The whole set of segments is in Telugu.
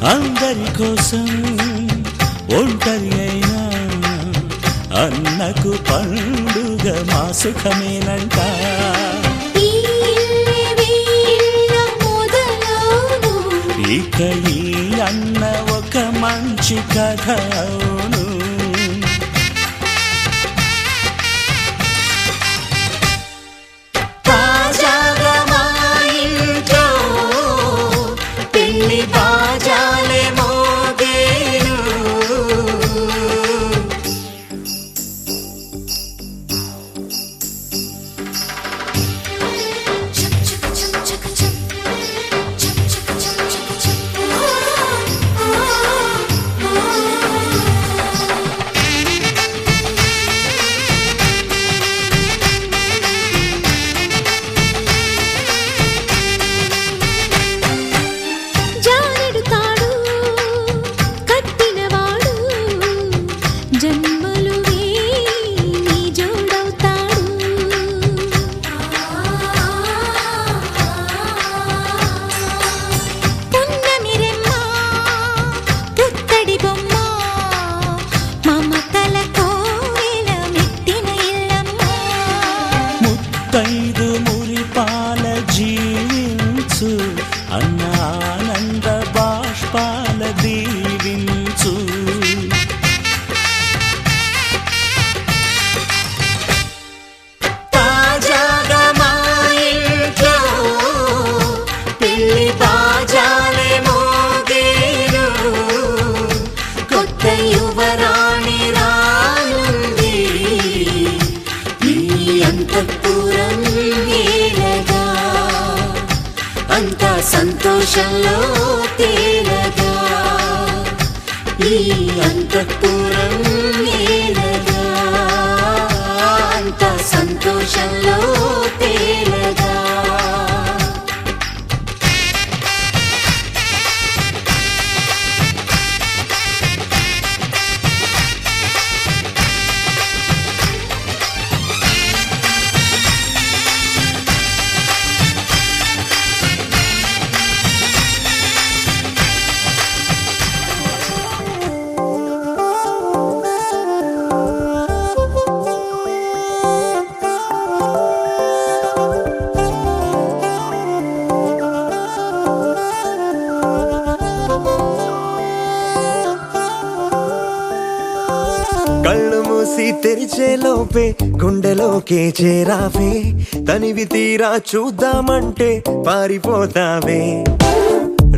అందరి కోసం ఒంటరి అయినా అన్నకు పండుగ మా సుఖమేనంట. ఇక ఈ అన్న ఒక మంచి కథ అవును. తాజాగా మా ఇంట్లో పెళ్లి బాజాలే మోగేను. ముత్తైదు మురిపాల జీవించు అన్న ఆనంద బాష్పాల దీవించు. తాజాగా మా ఇంట్లో పెళ్లి బాజాలే మోగేను. కొత్త యువరాణి రానుంది అంతఃపురం ఏలగా. అంతా సంతోషంలో తేలగా. ఈ అంతఃపురం ఏలగా. అంతా సంతోషంలో తేలగా. కళ్ళు మూసి తెరిచేలోపే గుండెలోకే చేరావే. తనివి తీరా చూద్దామంటే పారిపోతావే.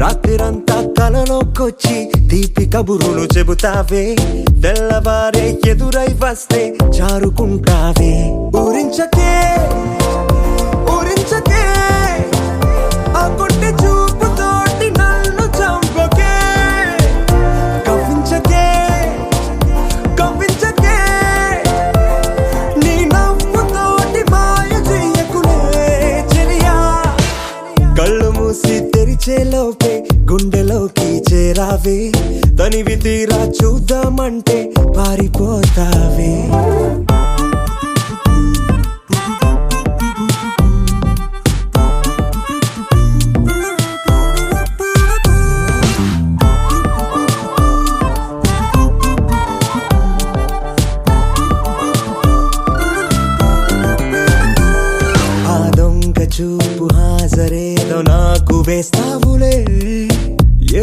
రాత్రిరంతా కలలోకొచ్చి తీపి కబురులు చెబుతావే. తెల్లవారే ఎదురై వస్తే జారుకుంటావే. ఊరించకే ఊరించకే ఆ కొట్టి చూపుతోటి నన్ను చంపకే. కవ్వించకే కవ్వించకే నీ నవ్వుతోటి మాయ చెయ్యకునే చెలియా. కళ్ళు మూసి తెరిచేలోపే గుండెలోకి చేరావే. తనివి తీరా చూద్దామంటే పారిపోతావే. చూపు హాజరేదో నాకు వేస్తావులే.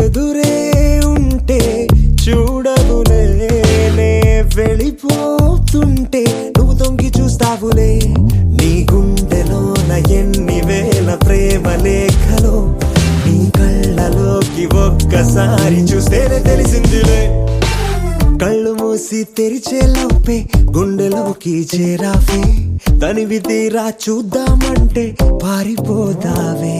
ఎదురే ఉంటే చూడవులే. నే వెళ్ళిపోతుంటే నువ్వు తొంగి చూస్తావులే. నీ గుండెలోన ఎన్ని వేల ప్రేమ లేఖలో నీ కళ్ళలోకి ఒక్కసారి చూస్తేనే తెలిసిందిలే. కళ్ళు మూసి తెరిచేలోపే గుండెలోకి చేరావే. తనివి తీరా చూద్దామంటే పారిపోతావే.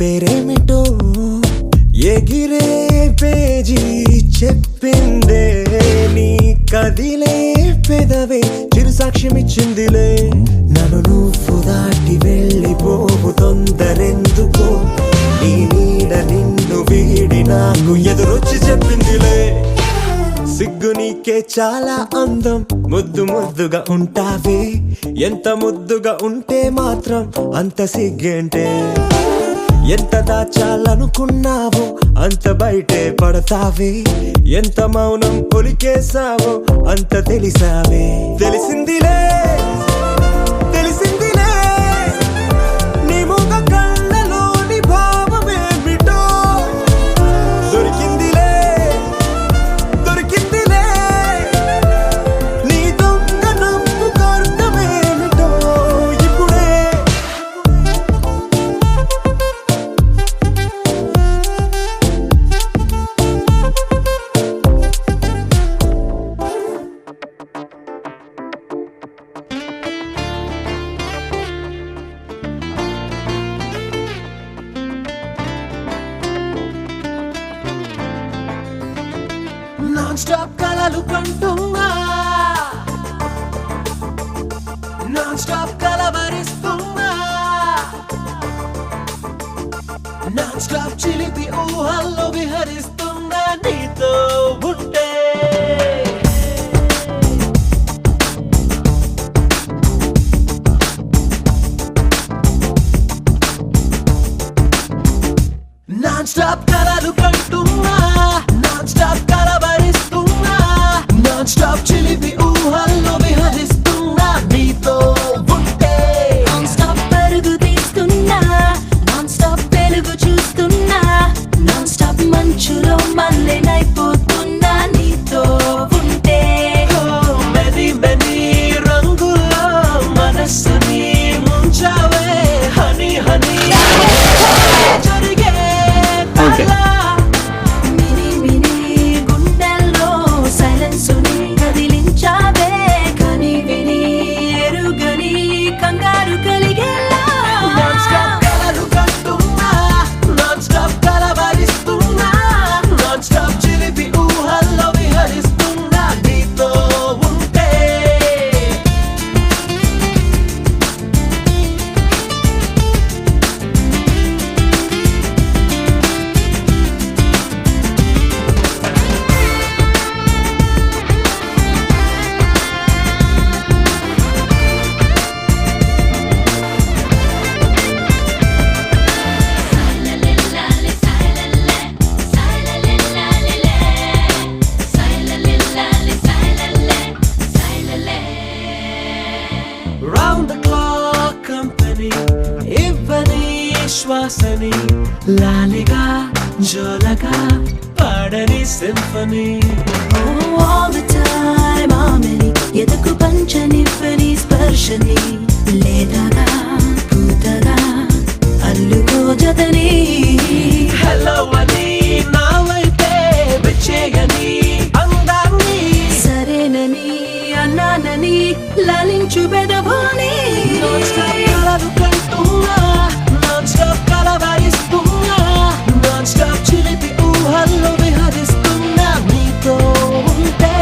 పేరేమిటో ఎగిరే పేజీ చెప్పిందే నీ కదిలే పెదవే చిరు సాక్ష్యమిచ్చిందిలే నన్ను నువ్వు దాటి వెళ్ళిపోవు తొందరెందుకో నీ నీడ నిన్ను వీడి నాకు ఎదురొచ్చి చెప్పిందిలే సిగ్గు నీకే చాలా అందం ముద్దు ముద్దుగా ఉంటావే ఎంత ముద్దుగా ఉంటే మాత్రం అంత సిగ్గేంటే ఎంత దాచాలనుకున్నావో అంత బయటే పడతావే ఎంత మౌనం పొలికేసావో అంత తెలిసావే తెలిసిందిలే తెలిసిందిలే నీ ముఖ కళ్ళలోని భావమేమిటో దొరికిందిలే దొరికిందిలే నీ దొంగ నవ్వు కారణమేమిటో ఇప్పుడే నాన్ స్టాప్ కలలు కంటున్నా నాన్ స్టాప్ కలవరిస్తున్నా నాన్ స్టాప్ చిలిపి ఊహల్లో విహరిస్తున్నా నీతో ఉంటే నాన్ స్టాప్ కలలు కంటున్నా నాన్ స్టాప్ కలవరిస్తున్నా నాన్ స్టాప్ చిలిపి ఊహల్లో విహరిస్తున్నా నీతో ఉంటే నాన్ స్టాప్ పరుగు తీస్తున్నా నాన్ స్టాప్ వెలుగు చూస్తున్నా నాన్ స్టాప్ మంచులో మల్లెనైపోతున్నా నీతో ఉంటే మెది మెది రంగుల్లో మనస్సుని ముంచావే హనీ హనీ జరిగే మినీ మినీ గుండెల్లో సైలెన్సుని కదిలించావే కని విని ఎరుగని కంగారు కలిగేలా నాన్ స్టాప్ కలలు కంటున్నా నాన్ స్టాప్ కలవరిస్తున్నా నాన్ స్టాప్ చిలిపి ఊహల్లో విహరిస్తున్నా నీతో ఉంటే Round the clock company ఇవ్వని శ్వాసని లాలిగా జోలగా పాడని సింఫనీ all the time ఆమెని ఎదకు పంచనివ్వని స్పర్శని లేతగా పూతగా అల్లుకో జతని హలో అని నా వైపే విచ్చేయని అందాన్ని సరేనని అన్నానని లాలించు బెదవాని నాన్ స్టాప్ కలలు కంటున్నా నాన్ స్టాప్ కలవరిస్తున్నా నాన్ స్టాప్ చిలిపి ఊహల్లో విహరిస్తున్నా నీతో ఉంటే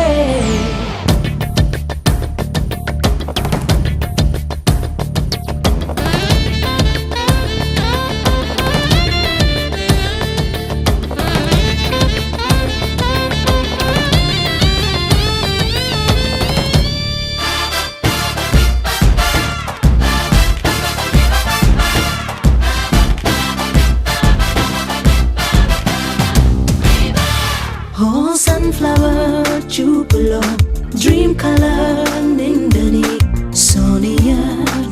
ఓ సన్ఫ్లవర్ చూపులో డ్రీమ్ కలర్ నిండని సోనియా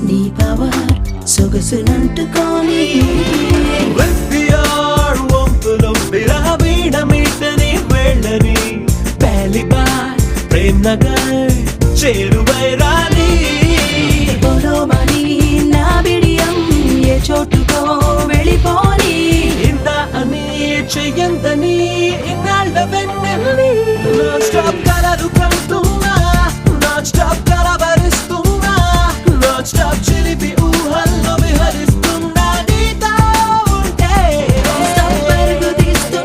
నీ పవర్ సొగసునంటుకొని విద్యార్ వంతులో విరహవీణ మీటని వెళ్ళని పహలి బార్ ప్రేమ్ నగర్ చేరువై రాని పొలోమని నా బిడియం ఏ చోటుకో వెళ్ళిపోని ఇంత అని చెయ్యంతని ఇన్నాళ్ళ వెన్నెల్ని నాన్ స్టాప్ కలలు కంటున్నా నాన్ స్టాప్ కలవరిస్తున్నా నాన్ స్టాప్ చిలిపి ఊహల్లో విహరిస్తున్నా నీతో ఉంటే స్టాప్ పరుగు తీస్తూ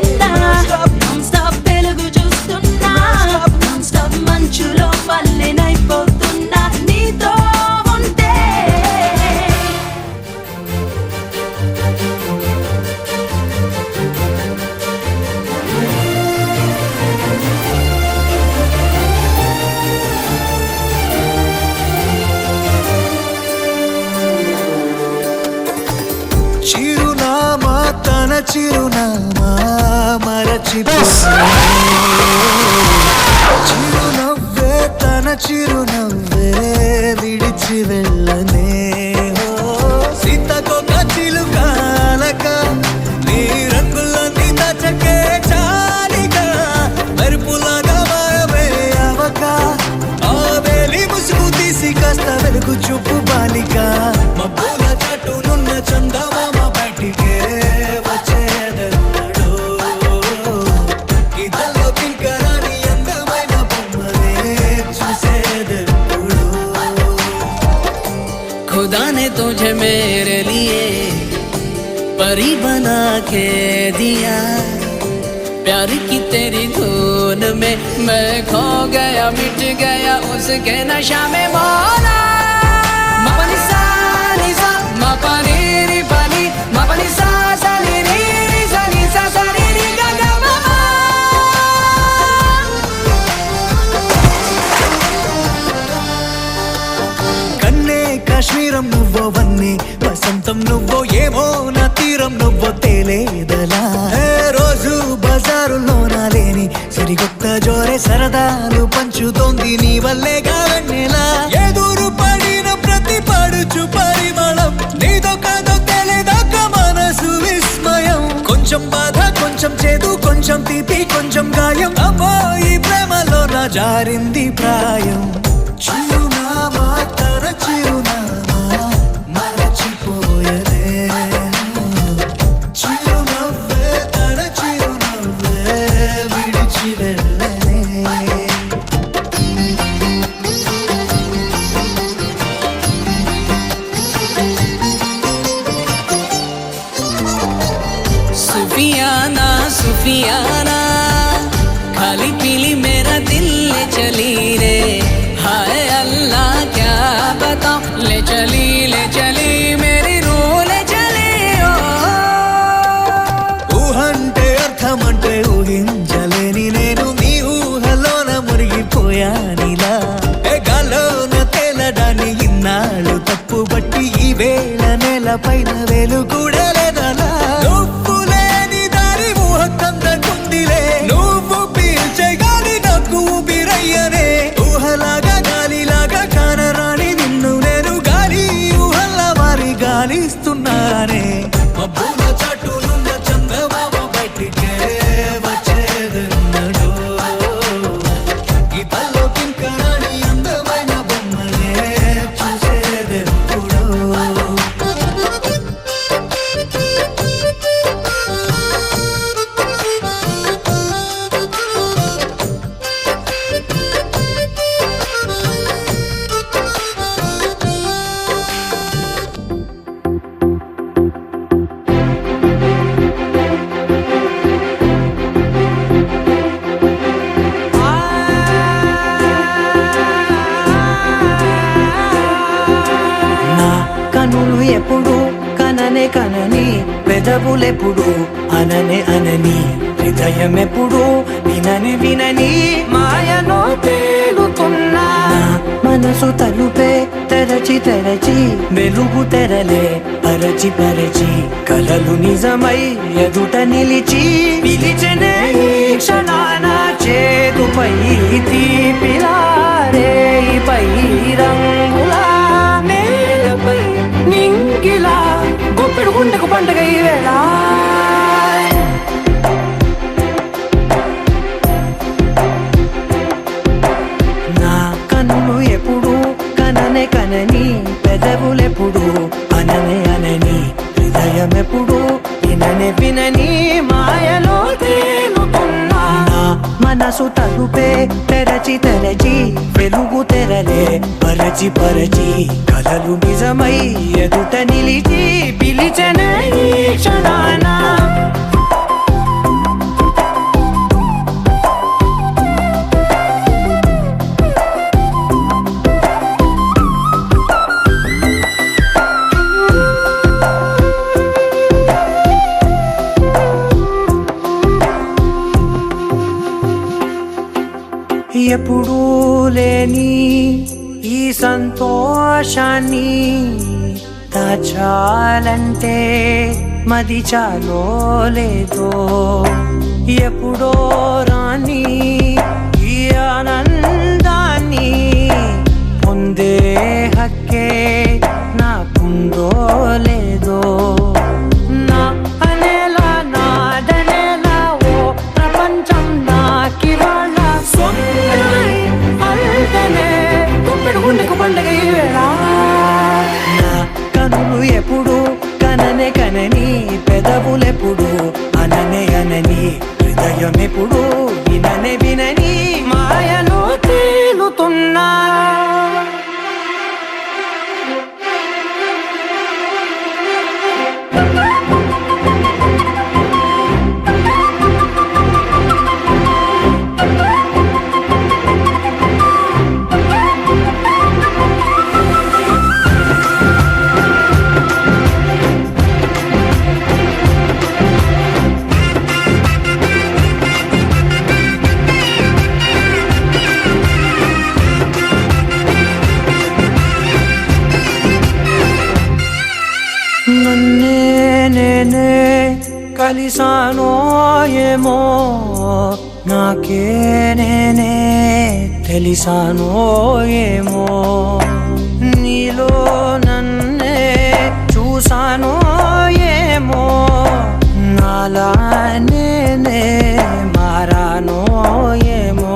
చిరునామా మరచిపో చిరునవ్వే తన చిరునవ్వే విడిచి వెళ్ళనే సీతకొక చిలుకాలక నీ రంగులన్నీ దచకే చాలిక మెరుపులాగా మాయమే అవక ఆ వేలి ముసుగు తీసి కాస్త వెలుగు చూపు బాలిక మబ్బుల చాటునున్న చందమామ బయటికే వచ్చేదన్నాడు ఇదల్లో కింకరాని అందమైన బొమ్మలే చూసేదెప్పుడు खुदा ने तुझे मेरे लिए परी बना के दिया प्यार की तेरी धुन में मैं खो गया मिट गया उसके नशा में मौला मपनी सा नी सा मपनी री पनी मपनी सा सा नी री री सा नी सा सा नी री गा गा मा కన్నే కాశ్మీరం నువ్వో వన్నే వసంతం నువ్వో ఏమో నా తీరం నువ్వో తేలేదలా రోజు బజారులోన లేని సరికొత్త జోరే సరదాలు పంచుతోంది నీ వల్లేగా వెన్నెలా ఎదురు పడిన ప్రతి పడుచు పరిమళం నీదో కాదో తెలియదాక మనసు విస్మయం కొంచెం బాధ కొంచెం చేదు కొంచెం తీపి కొంచెం గాయం అమ్మో ఈ ప్రేమలో నా జారింది ప్రాయం చిరునామా తన చిరునామా మరచిపోయనే చిరునవ్వే తన చిరునవ్వే విడిచి వెళ్ళనే सुफियाना सुफियाना खाली पीली मेरा दिल ले चली रे हाय अल्लाह क्या बताऊं ले चली मेरी रूह ले चली ओ ఊహంటే అర్థమంటే ఊహించలేని నేను నీ ఊహలోన మురిగిపోయానిలా గాల్లోన తేలడాన్ని ఇన్నాళ్ళు తప్పుబట్టి ఈ వేళ నేల పైన వేలు కూడా లేదలా నువ్వు లేని దారి ఊహ కందకుందిలే నువ్వు పీల్చే గాలి నాకు ఊపిరయ్యనే ఊహలాగా గాలిలాగా కానరాని నిన్ను నేను గాలి ఊహల్లా మారి గాలిస్తున్నానే మబ్బుల చాటునున్న చందమామ బయటికే వచ్చేదన్నాడు గీతల్లో కింకరాని అందమైన బొమ్మలే చూసేదెప్పుడు నా కనులు ఎప్పుడు కననే కనని పెదవులెప్పుడు అననే అనని హృదయం ఎప్పుడు వినని వినని మాయలో తేలుతున్నా నా మనసు తలుపే తెరచి తెరచి వెలుగు తెరలే పరచి పరచి కలలు నిజమై ఎదుట నిలిచి పిలిచనే ఈ క్షణాన చేతుపై తీపిలారే పై రంగులా నేలపై నింగిలా గొప్పెడు గుండెకు పండుగ ఈ వేళ నా కన్నులు ఎప్పుడు కననే కనని పెదవులెప్పుడు అననే అనని హృదయం ఎప్పుడు విననే వినని మాయలో తేలుతున్నా నా మనసు తలుపే తెరచి తెరచి వెలుగు తెరలే పరచి పరచి కలలు నిజమై ఎదుట నిలిచి పిలిచనే ఈ క్షణాన ఎప్పుడూ లేని ఈ సంతోషాన్ని దాచాలంటే మది చాలో లేదో ఎప్పుడో రాని ఈ ఆనందాన్ని పొందే హక్కే నాకుందో లేదో నా అనేలా నాదనేలా ఓ ప్రపంచం నాకివాళ్ళ సొంతమై అల్దనే గుప్పెడు గుండెకు పండగ ఈ వేళ నా కనులు ఎప్పుడు కననే కనని పెదవులెప్పుడు అననే అనని హృదయం ఎప్పుడు విననే వినని మాయలో తేలుతున్నా నన్నే నేనే కలిసానో ఏమో నాకే నేనే తెలిసానో ఏమో నీలో నన్నే చూసానో ఏమో నాలా నేనే మారానో ఏమో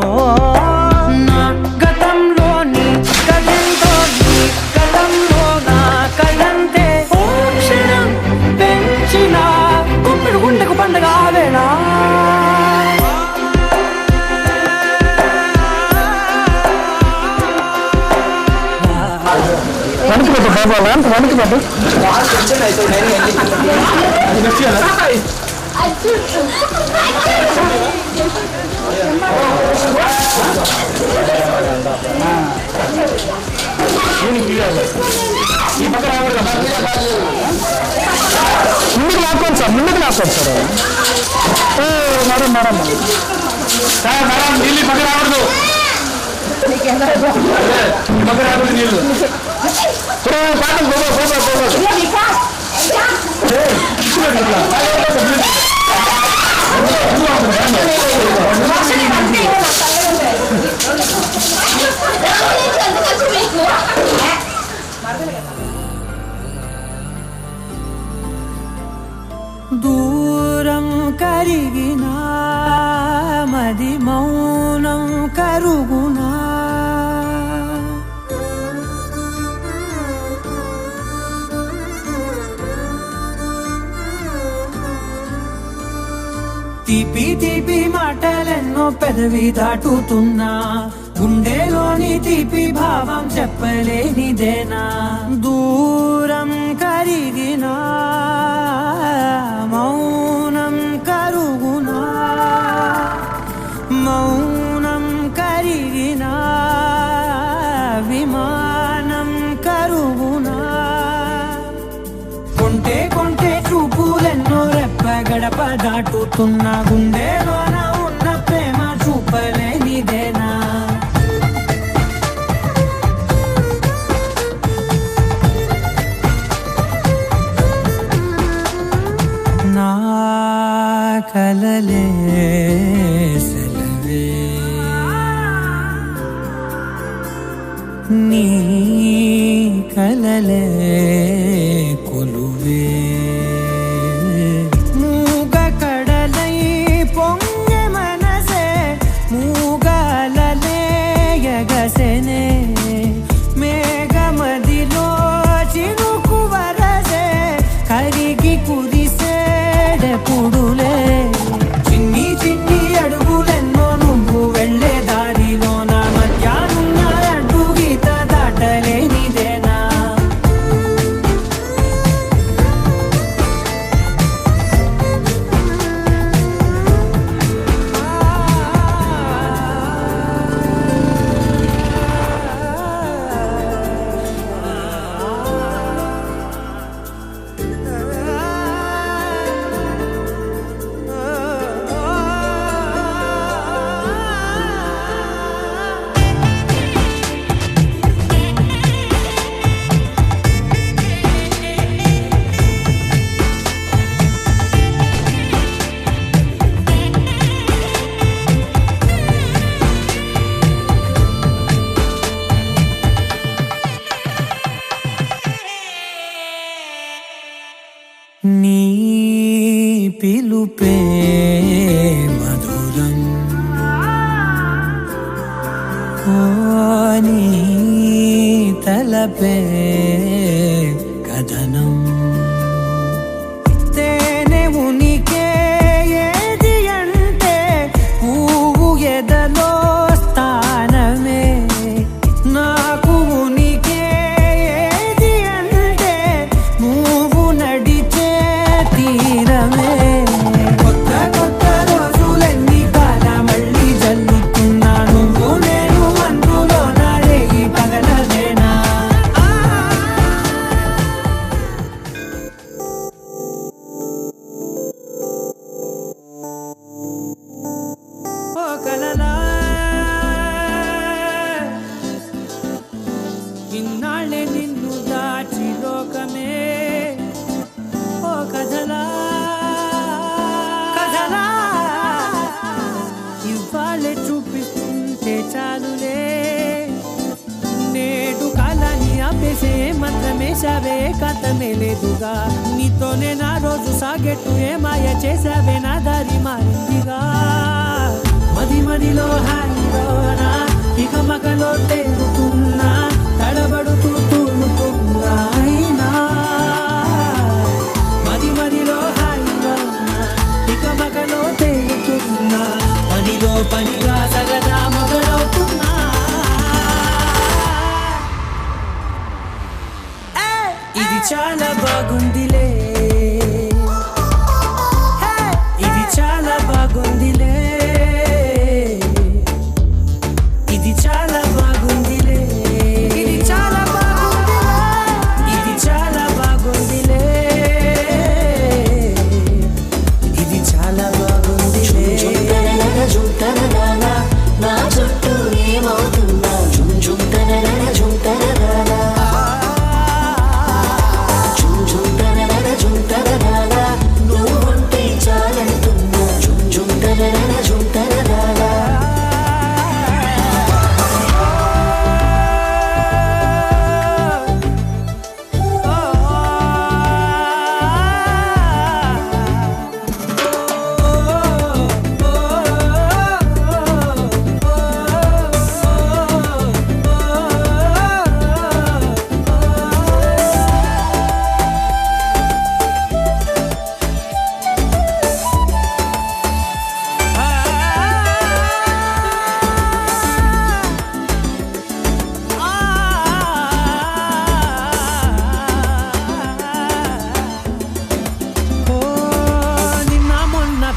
నా గతంలోని గతంలోని గతంలో నా కదంతే క్షణం పెంచిన గుప్పెడు గుండెకు పండగ వేళ ముందుకు లాక్కోండి sir madam madam sir madam నీళ్ళు పక్కన రావద్దు పక్కన రావద్దు నీళ్ళు దూరం కరిగినా మది మౌనం కరుగునా తీపి తీపి మాటలెన్నో పెదవి దాటుతున్నా గుండెలోని తీపి భావం చెప్పలేనిదేనా దూరం కరిగినా మౌనం కరుగునా మౌనం కరిగినా విమానం కరుగునా కొంటే కొంటే చూపులెన్నో రెప్ప గడప దాటుతున్న గుండెలోన ఉన్న ప్రేమ చూపలేనిదేనా నా కలలే సెలవే నీ కలలే కొలువే మూగ కడలై పొంగె మనసే మూగలలే ఎగసెనే మేఘమదిలో చినుకు వరసే కరిగి కురిసేడెప్పుడులే చిన్ని చిన్ని అడుగులెన్నో నువ్వు వెళ్ళే దారిలో నా మధ్యాహ్నం అడ్డు గీత దాటలేనిదేనా వలపే కథనం తేనె ఉనికే ఏది అంటే పువ్వు ఎదలో స్థానమే నాకు ఉనికే ఏది అంటే నువ్వు నడిచే తీరమే కొత్త కొత్త రోజులన్నీ కాల మళ్ళీ జల్లుతున్నా నువ్వు నేను అందులో నాడే ఈ పగలదేనా ఓ కలలా ఇన్నాళ్ళే నిన్ను దాచి లోకమే ఓ కథలా కథలా ఇవాళే చూపిస్తుంటే చాలులే నేడు కాలాన్ని ఆపేసే మంత్రమేశావే కాంతమే లేదుగా నీతోనే నా రోజు సాగెట్టు ఏ మాయ చేసావే నా దారి మారిందిగా మది మదిలో హాయిలోనా ఇక మగలో తేలుతున్నా తడబడుతూ తూలుతున్నా అయినా మది మదిలో హాయిలోనా ఇక మగలో తేలుతున్నా పనిలో పనిగా సగదా మొదలవుతున్నా ఇది చాలా బాగుందిలే ఇది చాలా బాగుందిలే ఇది చాలా బాగుందిలే ఇది చాలా బాగుందిలే ఇది చాలా బాగుందిలే ఇది చాలా బాగుందిలే నా చుట్టూ ఏమవుతున్నా జుమ్ జుమ్ తనన జుమ్ తనన జుమ్ జుమ్ తనన జుమ్ తనన నువ్వుంటే చాలంటున్నా జుమ్ జుమ్ తనన జుమ్ తనన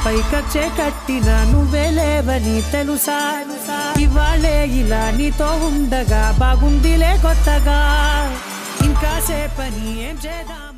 పైకచ్చే కట్టిన నువ్వే లేవని తెలుసా ఇవాళే ఇలా నీతో ఉండగా బాగుందిలే కొత్తగా ఇంకా సేపని ఏం చేద్దాం